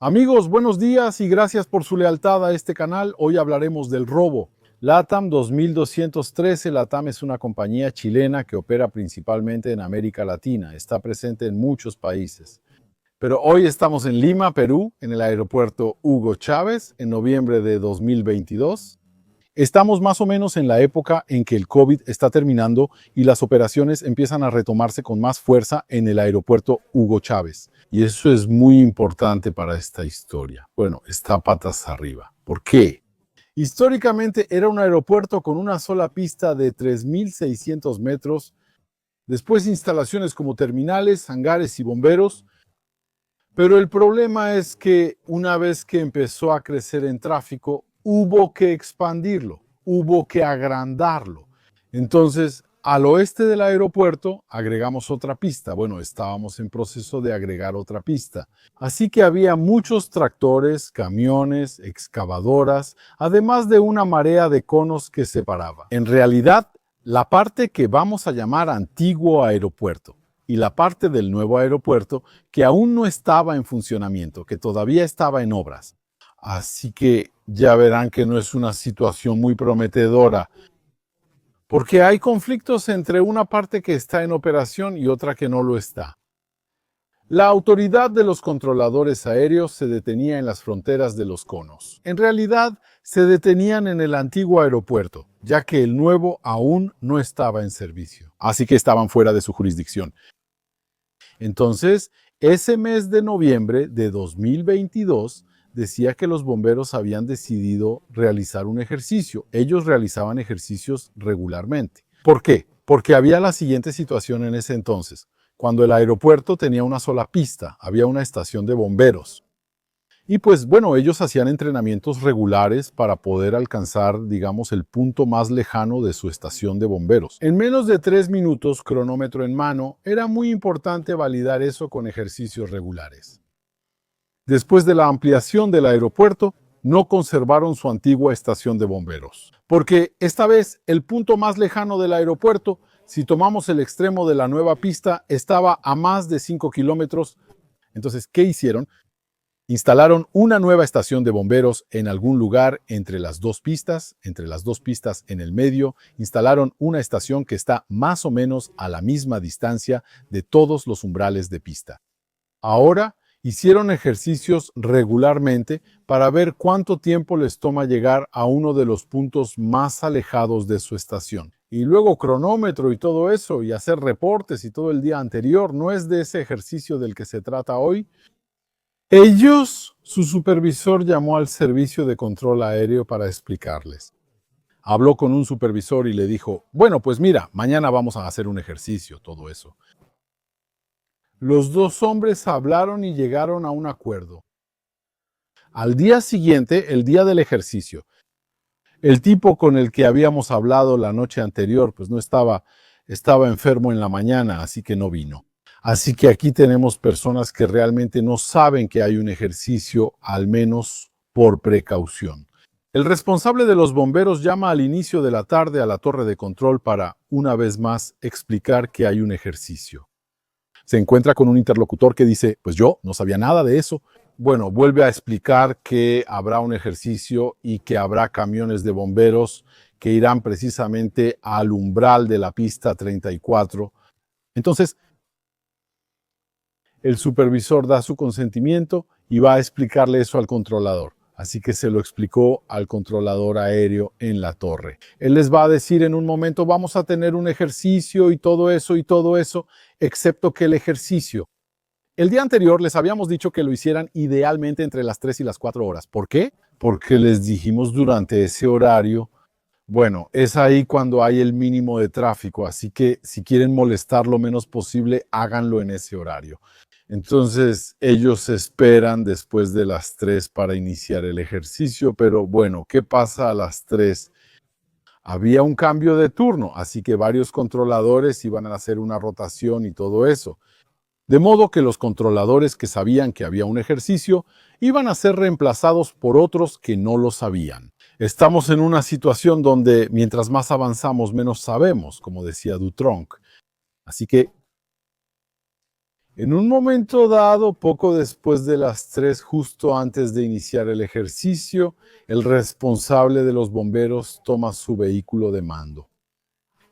Amigos, buenos días y gracias por su lealtad a este canal. Hoy hablaremos del robo. LATAM 2213. LATAM es una compañía chilena que opera principalmente en América Latina. Está presente en muchos países. Pero hoy estamos en Lima, Perú, en el aeropuerto Hugo Chávez, en noviembre de 2022. Estamos más o menos en la época en que el COVID está terminando y las operaciones empiezan a retomarse con más fuerza en el aeropuerto Hugo Chávez. Y eso es muy importante para esta historia. Bueno, está patas arriba. ¿Por qué? Históricamente era un aeropuerto con una sola pista de 3.600 metros, después instalaciones como terminales, hangares y bomberos. Pero el problema es que una vez que empezó a crecer en tráfico, hubo que expandirlo, hubo que agrandarlo. Entonces, al oeste del aeropuerto agregamos otra pista. Bueno, estábamos en proceso de agregar otra pista. Así que había muchos tractores, camiones, excavadoras, además de una marea de conos que separaba. En realidad, la parte que vamos a llamar antiguo aeropuerto y la parte del nuevo aeropuerto que aún no estaba en funcionamiento, que todavía estaba en obras. Así que ya verán que no es una situación muy prometedora, porque hay conflictos entre una parte que está en operación y otra que no lo está. La autoridad de los controladores aéreos se detenía en las fronteras de los conos. En realidad, se detenían en el antiguo aeropuerto, ya que el nuevo aún no estaba en servicio. Así que estaban fuera de su jurisdicción. Entonces, ese mes de noviembre de 2022 decía que los bomberos habían decidido realizar un ejercicio. Ellos realizaban ejercicios regularmente. ¿Por qué? Porque había la siguiente situación en ese entonces. Cuando el aeropuerto tenía una sola pista, había una estación de bomberos. Y pues bueno, ellos hacían entrenamientos regulares para poder alcanzar, digamos, el punto más lejano de su estación de bomberos. En menos de 3 minutos, cronómetro en mano, era muy importante validar eso con ejercicios regulares. Después de la ampliación del aeropuerto, no conservaron su antigua estación de bomberos. Porque esta vez el punto más lejano del aeropuerto, si tomamos el extremo de la nueva pista, estaba a más de 5 kilómetros. Entonces, ¿qué hicieron? Instalaron una nueva estación de bomberos en algún lugar entre las dos pistas en el medio, instalaron una estación que está más o menos a la misma distancia de todos los umbrales de pista. Ahora hicieron ejercicios regularmente para ver cuánto tiempo les toma llegar a uno de los puntos más alejados de su estación. Y luego cronómetro y todo eso, y hacer reportes y todo el día anterior. ¿No es de ese ejercicio del que se trata hoy? Su supervisor llamó al servicio de control aéreo para explicarles. Habló con un supervisor y le dijo, bueno, pues mira, mañana vamos a hacer un ejercicio, todo eso. Los dos hombres hablaron y llegaron a un acuerdo. Al día siguiente, el día del ejercicio, el tipo con el que habíamos hablado la noche anterior, pues no estaba enfermo en la mañana, así que no vino. Así que aquí tenemos personas que realmente no saben que hay un ejercicio, al menos por precaución. El responsable de los bomberos llama al inicio de la tarde a la torre de control para, una vez más, explicar que hay un ejercicio. Se encuentra con un interlocutor que dice, pues yo no sabía nada de eso. Bueno, vuelve a explicar que habrá un ejercicio y que habrá camiones de bomberos que irán precisamente al umbral de la pista 34. Entonces, el supervisor da su consentimiento y va a explicarle eso al controlador. Así que se lo explicó al controlador aéreo en la torre. Él les va a decir en un momento, vamos a tener un ejercicio y todo eso, excepto que el ejercicio. El día anterior les habíamos dicho que lo hicieran idealmente entre las 3 y las 4 horas. ¿Por qué? Porque les dijimos durante ese horario, bueno, es ahí cuando hay el mínimo de tráfico, así que si quieren molestar lo menos posible, háganlo en ese horario. Entonces, ellos esperan después de las 3 para iniciar el ejercicio, pero bueno, ¿qué pasa a las 3? Había un cambio de turno, así que varios controladores iban a hacer una rotación y todo eso. De modo que los controladores que sabían que había un ejercicio iban a ser reemplazados por otros que no lo sabían. Estamos en una situación donde mientras más avanzamos, menos sabemos, como decía Dutronc. Así que En un momento dado, poco después de las 3, justo antes de iniciar el ejercicio, el responsable de los bomberos toma su vehículo de mando.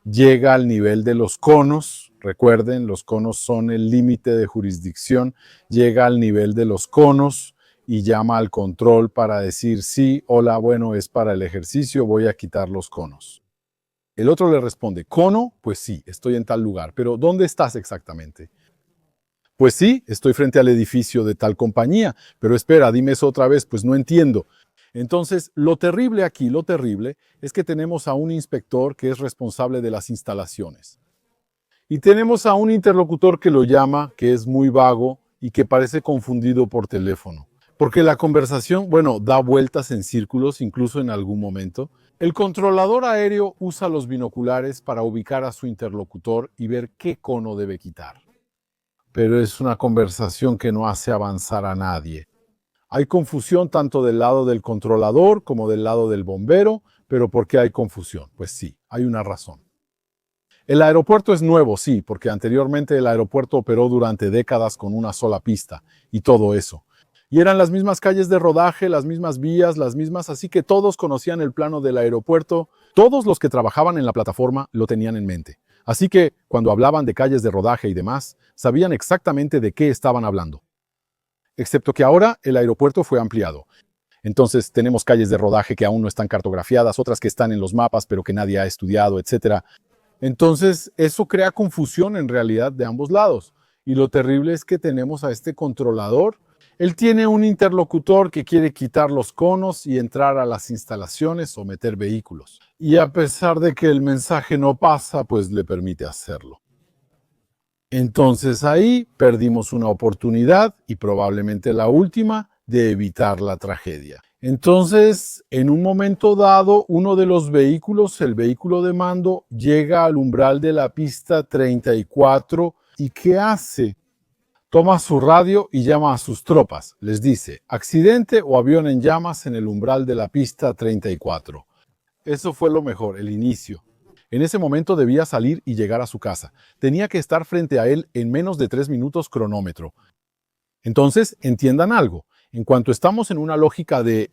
Llega al nivel de los conos, recuerden, los conos son el límite de jurisdicción, llega al nivel de los conos y llama al control para decir, sí, hola, bueno, es para el ejercicio, voy a quitar los conos. El otro le responde, ¿cono? Pues sí, estoy en tal lugar, pero ¿dónde estás exactamente? Pues sí, estoy frente al edificio de tal compañía, pero espera, dime eso otra vez, pues no entiendo. Entonces, lo terrible aquí, lo terrible, es que tenemos a un inspector que es responsable de las instalaciones. Y tenemos a un interlocutor que lo llama, que es muy vago y que parece confundido por teléfono. Porque la conversación, bueno, da vueltas en círculos, incluso en algún momento. El controlador aéreo usa los binoculares para ubicar a su interlocutor y ver qué cono debe quitar. Pero es una conversación que no hace avanzar a nadie. Hay confusión tanto del lado del controlador como del lado del bombero, pero ¿por qué hay confusión? Pues sí, hay una razón. El aeropuerto es nuevo, sí, porque anteriormente el aeropuerto operó durante décadas con una sola pista y todo eso. Y eran las mismas calles de rodaje, las mismas vías, las mismas, así que todos conocían el plano del aeropuerto. Todos los que trabajaban en la plataforma lo tenían en mente. Así que cuando hablaban de calles de rodaje y demás, sabían exactamente de qué estaban hablando. Excepto que ahora el aeropuerto fue ampliado. Entonces tenemos calles de rodaje que aún no están cartografiadas, otras que están en los mapas pero que nadie ha estudiado, etc. Entonces eso crea confusión en realidad de ambos lados. Y lo terrible es que tenemos a este controlador. Él tiene un interlocutor que quiere quitar los conos y entrar a las instalaciones o meter vehículos. Y a pesar de que el mensaje no pasa, pues le permite hacerlo. Entonces ahí perdimos una oportunidad y probablemente la última de evitar la tragedia. Entonces, en un momento dado, uno de los vehículos, el vehículo de mando, llega al umbral de la pista 34 y ¿qué hace? Toma su radio y llama a sus tropas. Les dice, accidente o avión en llamas en el umbral de la pista 34. Eso fue lo mejor, el inicio. En ese momento debía salir y llegar a su casa. Tenía que estar frente a él en menos de 3 minutos cronómetro. Entonces, entiendan algo. En cuanto estamos en una lógica de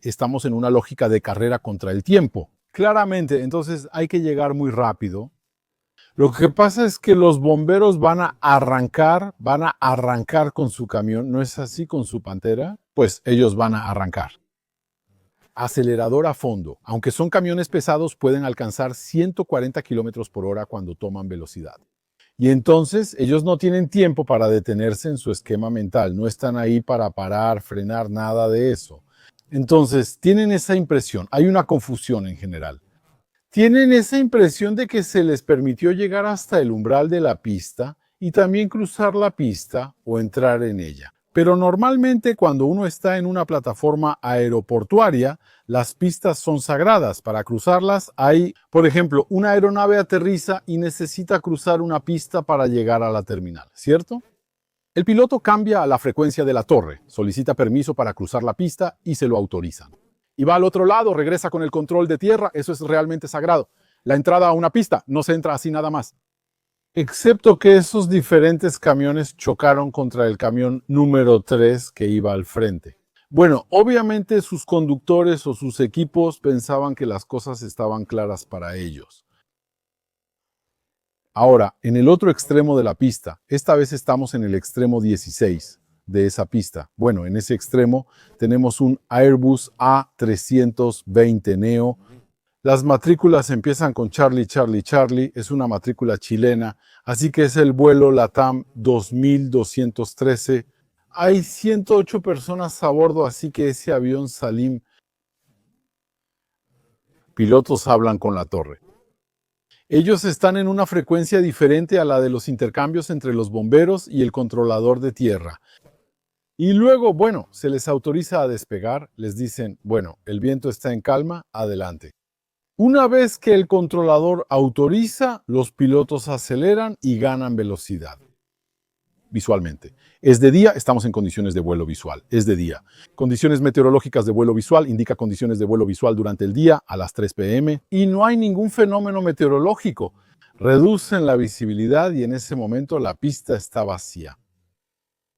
carrera contra el tiempo. Claramente, entonces hay que llegar muy rápido. Lo que pasa es que los bomberos van a arrancar con su camión. ¿No es así con su Pantera? Pues ellos van a arrancar. Acelerador a fondo. Aunque son camiones pesados, pueden alcanzar 140 kilómetros por hora cuando toman velocidad. Y entonces ellos no tienen tiempo para detenerse en su esquema mental. No están ahí para parar, frenar, nada de eso. Entonces tienen esa impresión. Hay una confusión en general. Tienen esa impresión de que se les permitió llegar hasta el umbral de la pista y también cruzar la pista o entrar en ella. Pero normalmente cuando uno está en una plataforma aeroportuaria, las pistas son sagradas. Para cruzarlas hay, por ejemplo, una aeronave aterriza y necesita cruzar una pista para llegar a la terminal, ¿cierto? El piloto cambia a la frecuencia de la torre, solicita permiso para cruzar la pista y se lo autorizan. Y va al otro lado, regresa con el control de tierra, eso es realmente sagrado. La entrada a una pista no se entra así nada más. Excepto que esos diferentes camiones chocaron contra el camión número 3 que iba al frente. Bueno, obviamente sus conductores o sus equipos pensaban que las cosas estaban claras para ellos. Ahora, en el otro extremo de la pista, esta vez estamos en el extremo 16 de esa pista. Bueno, en ese extremo tenemos un Airbus A320 Neo. Las matrículas empiezan con Charlie, Charlie, Charlie. Es una matrícula chilena, así que es el vuelo LATAM 2213. Hay 108 personas a bordo, así que ese avión Salim. Pilotos hablan con la torre. Ellos están en una frecuencia diferente a la de los intercambios entre los bomberos y el controlador de tierra. Y luego, bueno, se les autoriza a despegar, les dicen, bueno, el viento está en calma, adelante. Una vez que el controlador autoriza, los pilotos aceleran y ganan velocidad. Visualmente. Es de día, estamos en condiciones de vuelo visual. Es de día. Condiciones meteorológicas de vuelo visual indica condiciones de vuelo visual durante el día a las 3 p.m. y no hay ningún fenómeno meteorológico. Reducen la visibilidad y en ese momento la pista está vacía.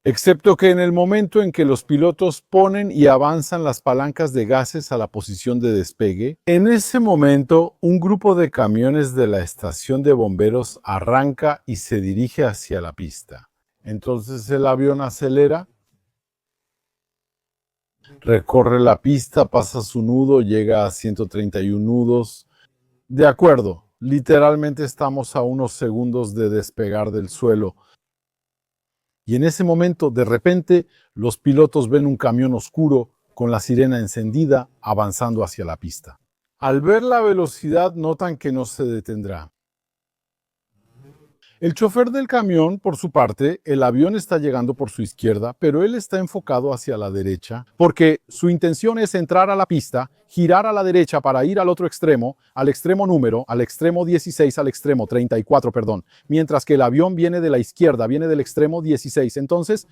Excepto que en el momento en que los pilotos ponen y avanzan las palancas de gases a la posición de despegue, en ese momento un grupo de camiones de la estación de bomberos arranca y se dirige hacia la pista. Entonces el avión acelera, recorre la pista, pasa su nudo, llega a 131 nudos. De acuerdo, literalmente estamos a unos segundos de despegar del suelo. Y en ese momento, de repente, los pilotos ven un camión oscuro con la sirena encendida avanzando hacia la pista. Al ver la velocidad, notan que no se detendrá. El chofer del camión, por su parte, el avión está llegando por su izquierda, pero él está enfocado hacia la derecha, porque su intención es entrar a la pista, girar a la derecha para ir al otro extremo, al extremo 16, al extremo 34, perdón, mientras que el avión viene de la izquierda, viene del extremo 16. Entonces,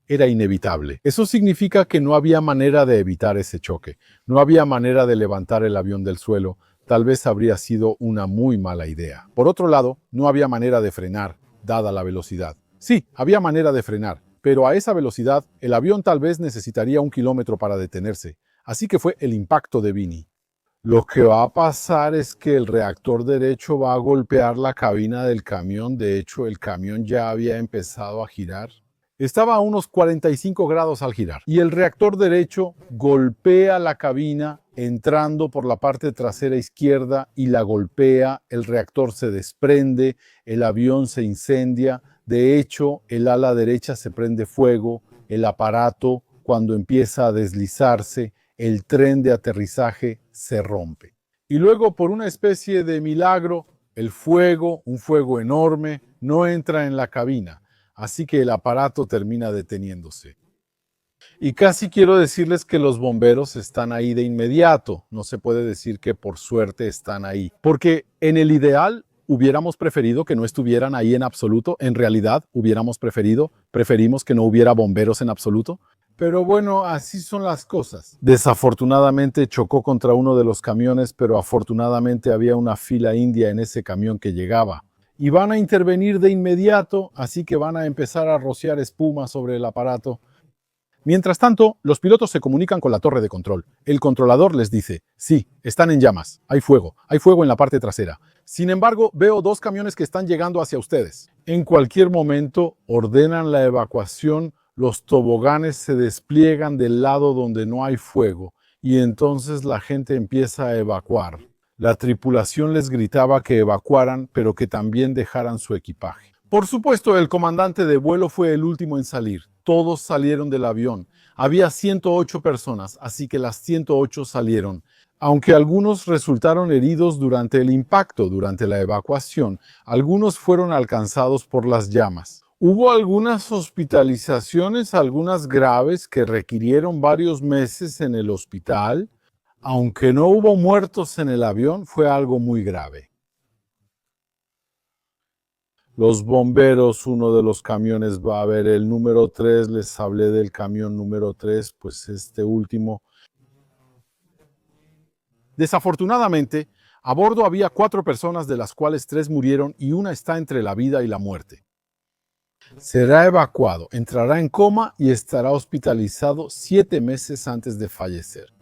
era inevitable. Eso significa que no había manera de evitar ese choque. No había manera de levantar el avión del suelo. Tal vez habría sido una muy mala idea. Por otro lado, no había manera de frenar, dada la velocidad. Sí, había manera de frenar, pero a esa velocidad el avión tal vez necesitaría 1 kilómetro para detenerse. Así que fue el impacto de Vinny. Lo que va a pasar es que el reactor derecho va a golpear la cabina del camión. De hecho, el camión ya había empezado a girar. Estaba a unos 45 grados al girar y el reactor derecho golpea la cabina entrando por la parte trasera izquierda y la golpea, el reactor se desprende, el avión se incendia, de hecho el ala derecha se prende fuego, el aparato cuando empieza a deslizarse, el tren de aterrizaje se rompe. Y luego por una especie de milagro, el fuego, un fuego enorme, no entra en la cabina. Así que el aparato termina deteniéndose. Y casi quiero decirles que los bomberos están ahí de inmediato. No se puede decir que por suerte están ahí. Porque en el ideal hubiéramos preferido que no estuvieran ahí en absoluto. En realidad preferimos que no hubiera bomberos en absoluto. Pero bueno, así son las cosas. Desafortunadamente chocó contra uno de los camiones, pero afortunadamente había una fila india en ese camión que llegaba. Y van a intervenir de inmediato, así que van a empezar a rociar espuma sobre el aparato. Mientras tanto, los pilotos se comunican con la torre de control. El controlador les dice, sí, están en llamas, hay fuego en la parte trasera. Sin embargo, veo 2 camiones que están llegando hacia ustedes. En cualquier momento ordenan la evacuación, los toboganes se despliegan del lado donde no hay fuego y entonces la gente empieza a evacuar. La tripulación les gritaba que evacuaran, pero que también dejaran su equipaje. Por supuesto, el comandante de vuelo fue el último en salir. Todos salieron del avión. Había 108 personas, así que las 108 salieron. Aunque algunos resultaron heridos durante el impacto, durante la evacuación, algunos fueron alcanzados por las llamas. Hubo algunas hospitalizaciones, algunas graves, que requirieron varios meses en el hospital. Aunque no hubo muertos en el avión, fue algo muy grave. Los bomberos, uno de los camiones va a ver el número 3, les hablé del camión número 3, pues este último. Desafortunadamente, a bordo había 4 personas, de las cuales 3 murieron y una está entre la vida y la muerte. Será evacuado, entrará en coma y estará hospitalizado 7 meses antes de fallecer.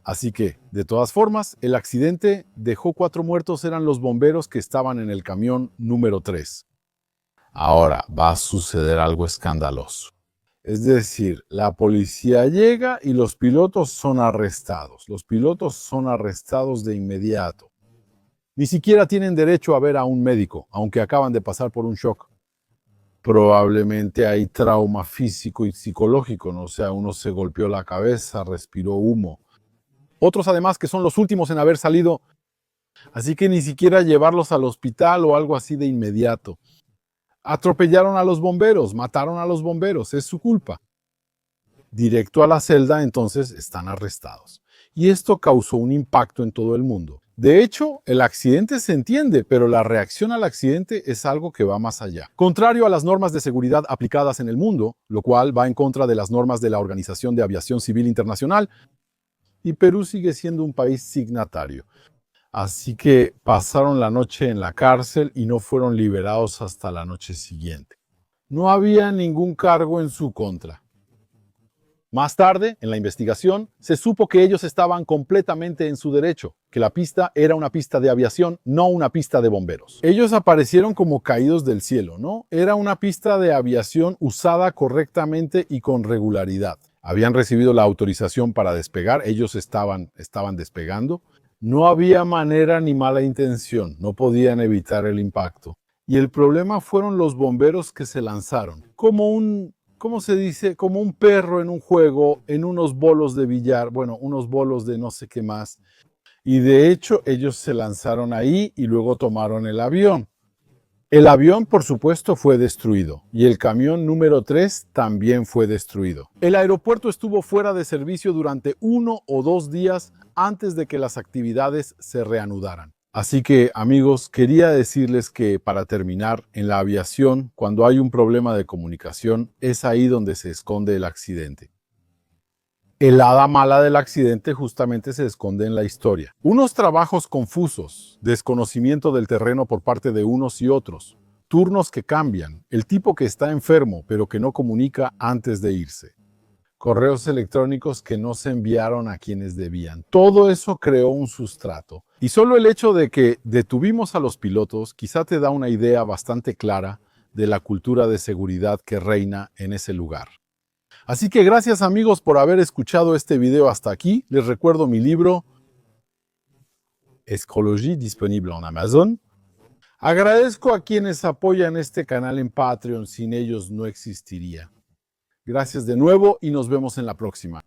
Así que, de todas formas, el accidente dejó 4 muertos, eran los bomberos que estaban en el camión número 3. Ahora va a suceder algo escandaloso. Es decir, la policía llega y los pilotos son arrestados. Los pilotos son arrestados de inmediato. Ni siquiera tienen derecho a ver a un médico, aunque acaban de pasar por un shock. Probablemente hay trauma físico y psicológico, ¿no? O sea, uno se golpeó la cabeza, respiró humo. Otros además que son los últimos en haber salido, así que ni siquiera llevarlos al hospital o algo así de inmediato. Atropellaron a los bomberos, mataron a los bomberos, es su culpa. Directo a la celda, entonces están arrestados. Y esto causó un impacto en todo el mundo. De hecho, el accidente se entiende, pero la reacción al accidente es algo que va más allá. Contrario a las normas de seguridad aplicadas en el mundo, lo cual va en contra de las normas de la Organización de Aviación Civil Internacional, y Perú sigue siendo un país signatario. Así que pasaron la noche en la cárcel y no fueron liberados hasta la noche siguiente. No había ningún cargo en su contra. Más tarde, en la investigación, se supo que ellos estaban completamente en su derecho, que la pista era una pista de aviación, no una pista de bomberos. Ellos aparecieron como caídos del cielo, ¿no? Era una pista de aviación usada correctamente y con regularidad. Habían recibido la autorización para despegar, ellos estaban despegando. No había manera ni mala intención, no podían evitar el impacto. Y el problema fueron los bomberos que se lanzaron, ¿cómo se dice? Como un perro en un juego, en unos bolos de billar, bueno, unos bolos de no sé qué más. Y de hecho, ellos se lanzaron ahí y luego tomaron el avión. El avión, por supuesto, fue destruido y el camión número 3 también fue destruido. El aeropuerto estuvo fuera de servicio durante 1 o 2 días antes de que las actividades se reanudaran. Así que, amigos, quería decirles que para terminar, en la aviación, cuando hay un problema de comunicación, es ahí donde se esconde el accidente. El hada mala del accidente justamente se esconde en la historia. Unos trabajos confusos, desconocimiento del terreno por parte de unos y otros, turnos que cambian, el tipo que está enfermo pero que no comunica antes de irse, correos electrónicos que no se enviaron a quienes debían. Todo eso creó un sustrato. Y solo el hecho de que detuvimos a los pilotos quizá te da una idea bastante clara de la cultura de seguridad que reina en ese lugar. Así que gracias amigos por haber escuchado este video hasta aquí. Les recuerdo mi libro Escologie, disponible en Amazon. Agradezco a quienes apoyan este canal en Patreon, sin ellos no existiría. Gracias de nuevo y nos vemos en la próxima.